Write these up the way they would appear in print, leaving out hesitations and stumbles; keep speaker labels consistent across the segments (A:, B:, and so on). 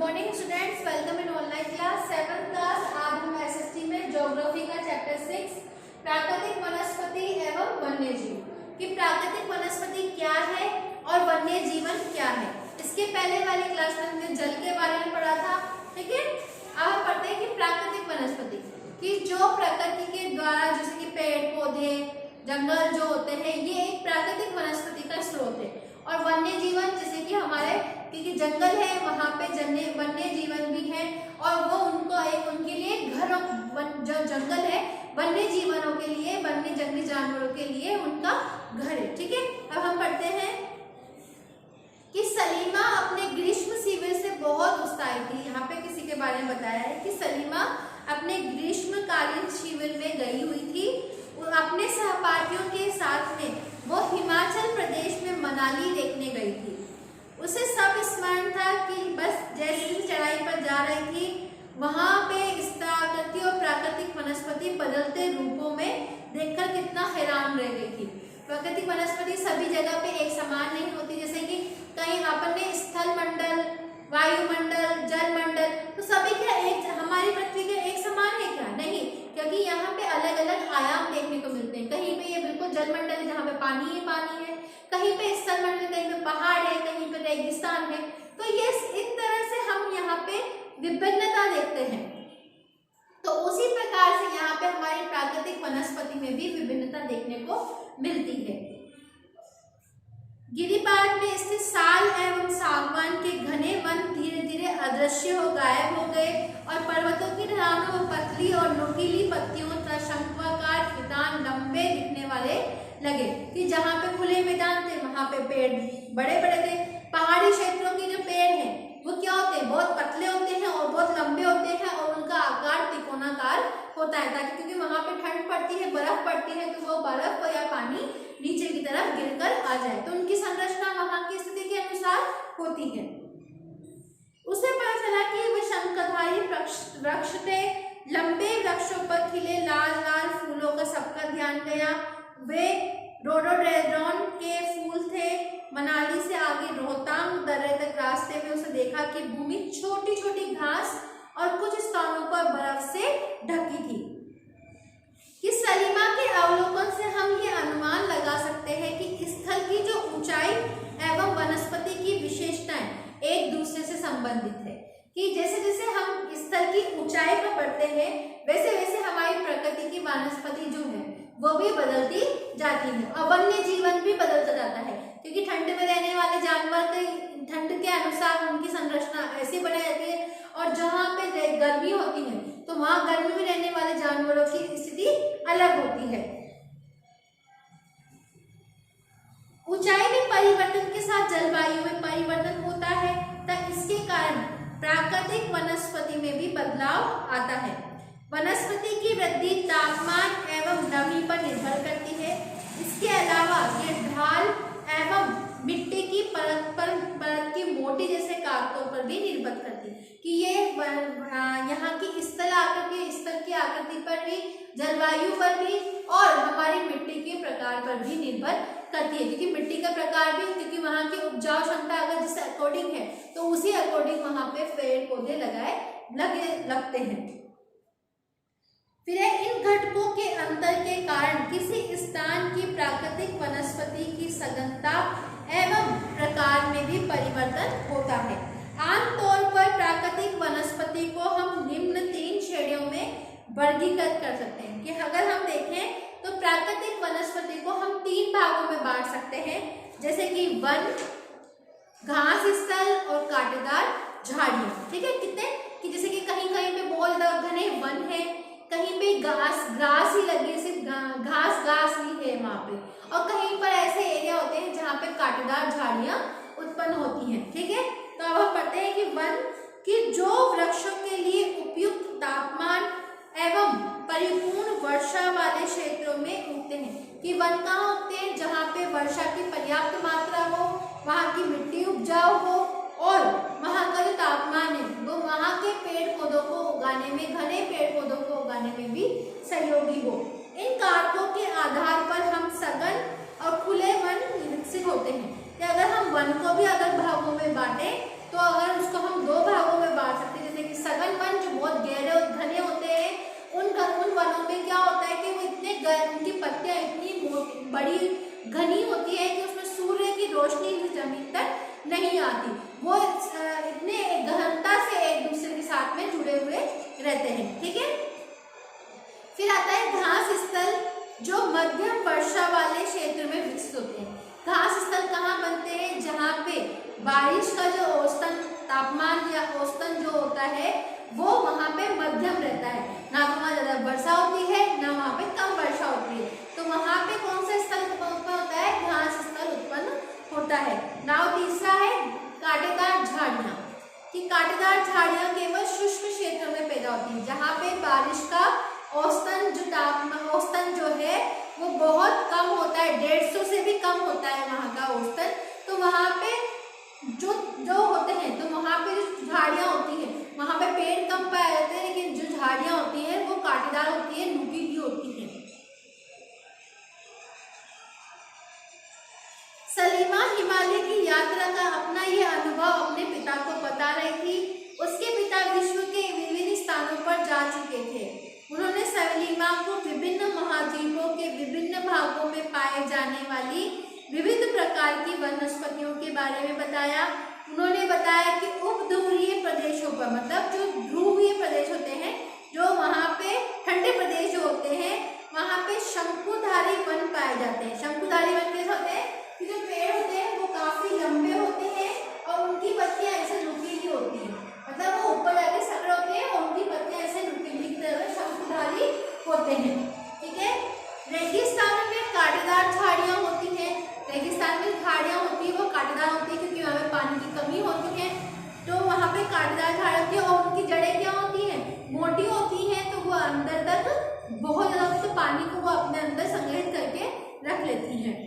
A: Morning students, welcome in online class 7th class. आज हम SST में ज्योग्राफी का चैप्टर 6 प्राकृतिक वनस्पति एवं वन्य जीव कि प्राकृतिक वनस्पति क्या है और वन्य जीवन क्या है। इसके पहले वाली क्लास में हमने जल के बारे में पढ़ा था, ठीक है। अब हम पढ़ते हैं कि प्राकृतिक वनस्पति कि जो प्रकृति के द्वारा, जैसे कि पेड़ पौधे जंगल जो होते हैं, ये एक प्राकृतिक वनस्पति का स्रोत है। और वन्य जीवन जैसे कि हमारे, क्योंकि जंगल है वहां पे वन्य जीवन भी है और वो उनके लिए घर, जो जंगल है वन्य जीवनों के लिए, वन्य जंगली जानवरों के लिए उनका घर है, ठीक है। अब हम पढ़ते हैं कि सलीमा अपने ग्रीष्म शिविर से बहुत उत्साहित थी। यहाँ पे किसी के बारे में बताया है कि सलीमा अपने ग्रीष्मकालीन शिविर में गई हुई थी और अपने सहपाठियों के साथ में वो हिमाचल प्रदेश में मनाली देखने गई थी। उसे सब स्मरण था कि बस जैसे ही चढ़ाई पर जा रही थी, वहां पे आकृति और प्राकृतिक वनस्पति बदलते रूपों में देखकर कितना हैरान रह गई थी। प्राकृतिक वनस्पति सभी जगह पे एक समान नहीं होती, जैसे कि कहीं अपन ने स्थल मंडल, वायुमंडल, जल मंडल, तो सभी क्या एक हमारी पृथ्वी के एक समान है क्या? नहीं, क्योंकि यहाँ पे अलग अलग आयाम देखने को मिलते हैं। कहीं पे ये बिल्कुल जल मंडल है जहाँ पे पानी ही पानी है, कहीं पे स्थल मंडल, कहीं पे पहाड़ है, कहीं पे रेगिस्तान है। तो ये इस तरह से हम यहाँ पे विभिन्नता देखते हैं। तो उसी प्रकार से यहाँ पे हमारी प्राकृतिक वनस्पति में भी विभिन्नता देखने को मिलती है। गिरिपाद में स्थित साल एवं सागवान के घने वन धीरे धीरे अदृश्य हो गायब हो गए और पर्वतों की ढलानों में पतली और नुकीली पत्तियों तथा शंक्वाकार मैदान लंबे दिखने वाले लगे कि जहाँ पे खुले मैदान थे वहां पे पेड़ बड़े बड़े थे। पहाड़ी क्षेत्रों के जो पेड़ हैं वो क्या होते हैं, बहुत पतले होते हैं और बहुत लंबे होते हैं और उनका आकार त्रिकोणाकार होता है, ताकि क्योंकि वहां पे ठंड पड़ती है, बर्फ पड़ती है, तो वो बर्फ या पानी नीचे की तरफ गिरकर आ जाए, तो उनकी संरचना वहां की स्थिति के अनुसार होती है। उसे पता चला कि वे शंखधारी वृक्ष थे। लंबे वृक्षों पर खिले लाल लाल फूलों का सबका ध्यान गया। वे रोडोडेंड्रॉन के फूल थे। मनाली से आगे रोहतांग दर्रे तक रास्ते में उसे देखा कि भूमि छोटी छोटी घास और कुछ स्थानों पर बर्फ से ढकी थी। कि सलीमा के अवलोकन से हम ये अनुमान लगा सकते हैं कि स्थल की जो ऊंचाई एवं वनस्पति की विशेषताएं एक दूसरे से संबंधित है। कि जैसे जैसे हम स्थल की ऊंचाई पर बढ़ते हैं वैसे वैसे हमारी प्रकृति की वनस्पति जो है वो भी बदलती जाती है और वन्य जीवन भी बदलता जाता है, क्योंकि ठंड में रहने वाले जानवर ठंड के अनुसार उनकी संरचना ऐसी बनाई जाती है और जहाँ पे गर्मी होती है तो वहां गर्मी में रहने वाले जानवरों की स्थिति अलग होती है। ऊंचाई में परिवर्तन के साथ जलवायु में परिवर्तन होता है, तब इसके कारण प्राकृतिक वनस्पति में भी बदलाव आता है। वनस्पति की वृद्धि तापमान एवं नमी पर निर्भर करती है। इसके अलावा ये ढाल एवं मिट्टी की परत की मोटी जैसे कारकों पर भी निर्भर करती है। कि ये यहाँ की स्थल की आकृति पर भी, जलवायु पर भी और हमारी मिट्टी के प्रकार पर भी निर्भर करती है, क्योंकि मिट्टी का प्रकार भी, क्योंकि वहाँ की उपजाऊ क्षमता अगर जिस अकॉर्डिंग है तो उसी अकॉर्डिंग वहाँ पे पेड़ पौधे लगते हैं। फिर इन घटकों के अंतर के कारण किसी स्थान की प्राकृतिक वनस्पति की सघनता एवं प्रकार में भी परिवर्तन होता है। आमतौर पर प्राकृतिक वनस्पति को हम निम्न 3 श्रेणियों में वर्गीकृत कर सकते हैं। कि अगर हम देखें तो प्राकृतिक वनस्पति को हम 3 भागों में बांट सकते हैं, जैसे कि वन, घास स्थल और कांटेदार झाड़ियां, ठीक है। कितने कि जैसे कि कहीं कहीं पे बहुत ज्यादा घने वन है, कहीं पे ग्रास ही लगी, सिर्फ घास ही है वहां पे, और कहीं पर ऐसे एरिया होते हैं जहाँ पे कांटेदार झाड़ियां उत्पन्न होती हैं, ठीक है। तो अब हम पढ़ते हैं कि वन की जो वृक्षों के लिए उपयुक्त तापमान एवं परिपूर्ण वर्षा वाले क्षेत्रों में उगते हैं। कि वन कहाँ उगते हैं? जहाँ पे वर्षा की पर्याप्त मात्रा हो, वहाँ की मिट्टी उपजाऊ हो और वहाँ का जो तापमान है वो वहाँ के पेड़ पौधों को उगाने में, घने पेड़ पौधों को उगाने में भी सहयोगी हो। इन कारकों के आधार पर हम सघन और खुले वन विकसित होते हैं। कि अगर हम वन को भी अगर भागों में बांटें तो अगर उसको हम 2 भागों में नहीं आती। वो इतने गहनता से एक दूसरे के साथ में जुड़े हुए रहते हैं। ठीक है, फिर आता है घास स्थल, जो मध्यम वर्षा वाले क्षेत्र में विकसित होते हैं। घास स्थल कहाँ बनते हैं? जहाँ पे बारिश का जो औसतन तापमान या औसतन जो होता है वो वहाँ पे मध्यम रहता है, ना तो वहाँ ज्यादा वर्षा होती है ना वहाँ पे कम वर्षा होती है। तो वहाँ पे कौन सा स्थल उत्पन्न होता है? घास स्थल उत्पन्न होता है। नाउ तीसरा है कांटेदार झाड़ियाँ, कि कांटेदार झाड़ियाँ केवल शुष्क क्षेत्र में पैदा होती है, जहाँ पे बारिश का औसतन जो है वो बहुत कम होता है, 150 से भी कम होता है वहाँ का औसतन। तो वहाँ पे जो होते हैं, तो वहाँ पे जो झाड़ियाँ होती हैं, वहाँ पे पेड़ कम पाए जाते हैं, लेकिन जो झाड़ियाँ होती हैं वो कांटेदार होती है, नुकीली होती है। सलीमा हिमालय की यात्रा का अपना ये अनुभव अपने पिता को बता रही थी। उसके पिता विश्व के विभिन्न स्थानों पर जा चुके थे। उन्होंने सलीमा को विभिन्न महाद्वीपों के विभिन्न भागों में पाए जाने वाली विविध प्रकार की वनस्पतियों के बारे में बताया। उन्होंने बताया कि उपध्रुवीय प्रदेशों पर, मतलब जो ध्रुवीय प्रदेश होते हैं, जो वहाँ पे ठंडे प्रदेश होते हैं, वहाँ पे शंकुधारी वन पाए जाते हैं। शंकुधारी वन कैसे होते हैं? कि जो पेड़ होते हैं वो काफी लंबे होते हैं और उनकी पत्तियां ऐसे नुकीली होती हैं, मतलब वो ऊपर जाके सकड़ होते हैं और उनकी पत्तियां ऐसे नुकीली की तरह शंकुधारी होते हैं। ठीक है, रेगिस्तान में कांटेदार झाड़ियाँ होती हैं। रेगिस्तान में झाड़ियाँ होती है वो कांटेदार होती है क्योंकि वहाँ पे पानी की कमी होती है, तो वहाँ पे कांटेदार झाड़ होती है और उनकी जड़ें क्या होती हैं? मोटी होती हैं, तो वो अंदर तक बहुत ज्यादा तो पानी को वो अपने अंदर संग्रहित करके रख लेती हैं।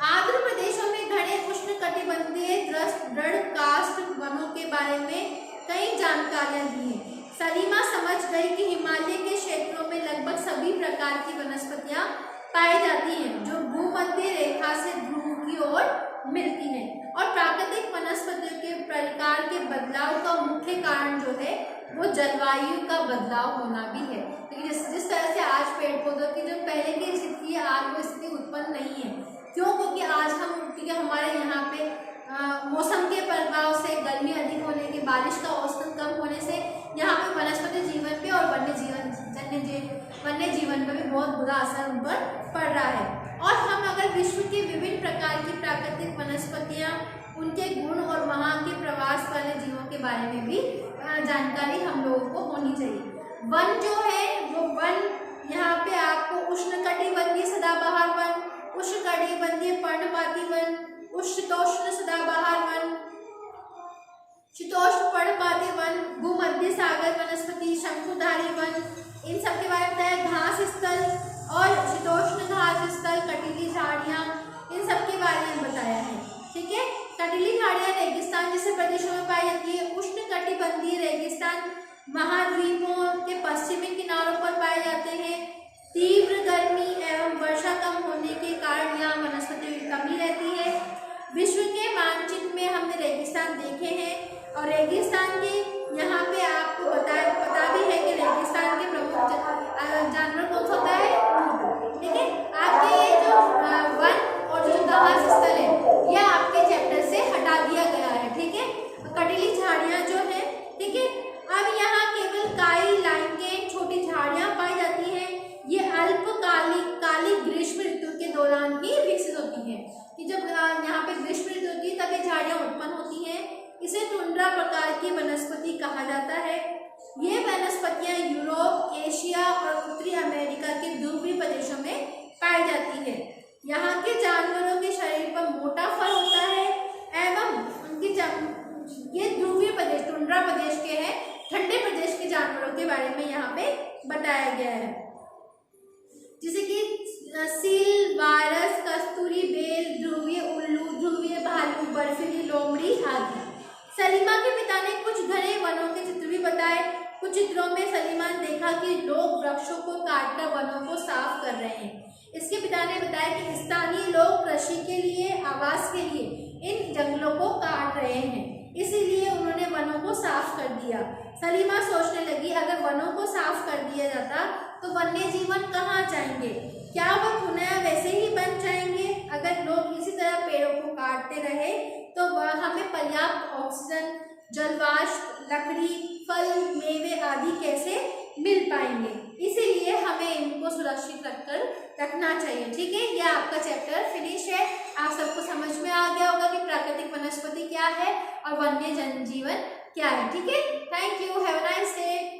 A: आर्द्र प्रदेशों में घने उष्णकटिबंधीय दृढ़ काष्ठ वनों के बारे में कई जानकारियां दी हैं। सलीमा समझ गई कि हिमालय के क्षेत्रों में लगभग सभी प्रकार की वनस्पतियां पाई जाती हैं जो भूमध्य रेखा से ध्रुव की ओर मिलती हैं, और प्राकृतिक वनस्पतियों के प्रकार के बदलाव का मुख्य कारण जो है वो जलवायु का बदलाव होना भी है। लेकिन जिस तरह से आज पेड़ पौधों की जो पहले की स्थिति है आज वो स्थिति उत्पन्न नहीं है। क्यों? क्योंकि आज क्योंकि हमारे यहाँ पे मौसम के प्रभाव से, गर्मी अधिक होने के, बारिश का औसतन कम होने से यहाँ पे वनस्पति जीवन पे और वन्य जीवन पे भी बहुत बुरा असर उन पर पड़ रहा है। और हम अगर विश्व के विभिन्न प्रकार की प्राकृतिक वनस्पतियाँ, उनके गुण और वहाँ के प्रवास वाले जीवों के बारे में भी जानकारी हम लोगों को होनी चाहिए। वन जो है वो वन यहाँ पे आपको उष्णकटिबंधीय सदाबहार वन, उष्णकटिबंधीय पर्णपाती वन, उष्णशीतोष्ण सदाबहार वन, शीतोष्ण पर्णपाती वन, भूमध्य सागर वनस्पति, शंकुधारी वन, इन सब के बारे में बताया। घास स्थल और शीतोष्ण घास स्थल, कटीली झाड़ियाँ, इन सब के बारे में बताया है। ठीक है, कटीली झाड़ियाँ रेगिस्तान जैसे प्रदेशों में पाई जाती है। उष्णकटिबंधीय रेगिस्तान महाद्वीपों के पश्चिमी किनारों पर पाए जाते हैं। तीव्र गर्मी एवं वर्षा कम होने के कारण यहाँ वनस्पतियों की कमी रहती है। विश्व के मानचित्र में हमने रेगिस्तान देखे हैं और रेगिस्तान के यहाँ पे आपको पता भी है कि रेगिस्तान के प्रमुख जानवर कौन सा होता है? ऊंट। ठीक है, आपके ये जो वन और जो घास स्थल है यह आपके चैप्टर से हटा दिया गया है। ठीक है, कटीली झाड़ियाँ जो है, ठीक है, अब यहाँ केवल काई, लाइकेन, छोटी झाड़ियाँ पाई जाती हैं। ये अल्पकालिक ग्रीष्म ऋतु के दौरान ही विकसित होती हैं, कि जब यहाँ पे ग्रीष्म ऋतु होती है तब ये झाड़ियाँ उत्पन्न होती हैं। इसे टुंड्रा प्रकार की वनस्पति कहा जाता है। ये वनस्पतियाँ यूरोप, एशिया और उत्तरी अमेरिका के ध्रुवीय प्रदेशों में पाई जाती है। यहाँ के जानवरों के शरीर पर मोटा फर होता है एवं उनकी ये ध्रुवीय प्रदेश, टुंड्रा प्रदेश के हैं, ठंडे प्रदेश के जानवरों के बारे में यहाँ पे बताया गया है, जैसे कि सील, वायरस, कस्तूरी बेल, ध्रुवीय उल्लू, ध्रुवीय भालू, बर्फीली लोमड़ी आदि। सलीमा के पिता ने कुछ घने वनों के चित्र भी बताए। कुछ चित्रों में सलीमा ने देखा कि लोग वृक्षों को काटकर वनों को साफ कर रहे हैं। इसके पिता ने बताया कि स्थानीय लोग कृषि के लिए, आवास के लिए इन जंगलों को काट रहे हैं, इसीलिए उन्होंने वनों को साफ कर दिया। सलीमा सोचने लगी, अगर वनों को साफ कर दिया जाता तो वन्य जीवन कहाँ जाएंगे? क्या वो पुनः वैसे ही बन जाएंगे? अगर लोग इसी तरह पेड़ों को काटते रहे पर्याप्त ऑक्सीजन, जलवाष्प, लकड़ी, फल, मेवे आदि कैसे मिल पाएंगे। इसीलिए हमें इनको सुरक्षित रखना चाहिए। ठीक है, यह आपका चैप्टर फिनिश है। आप सबको समझ में आ गया होगा कि प्राकृतिक वनस्पति क्या है और वन्य जनजीवन क्या है। ठीक है, thank you, have a nice day.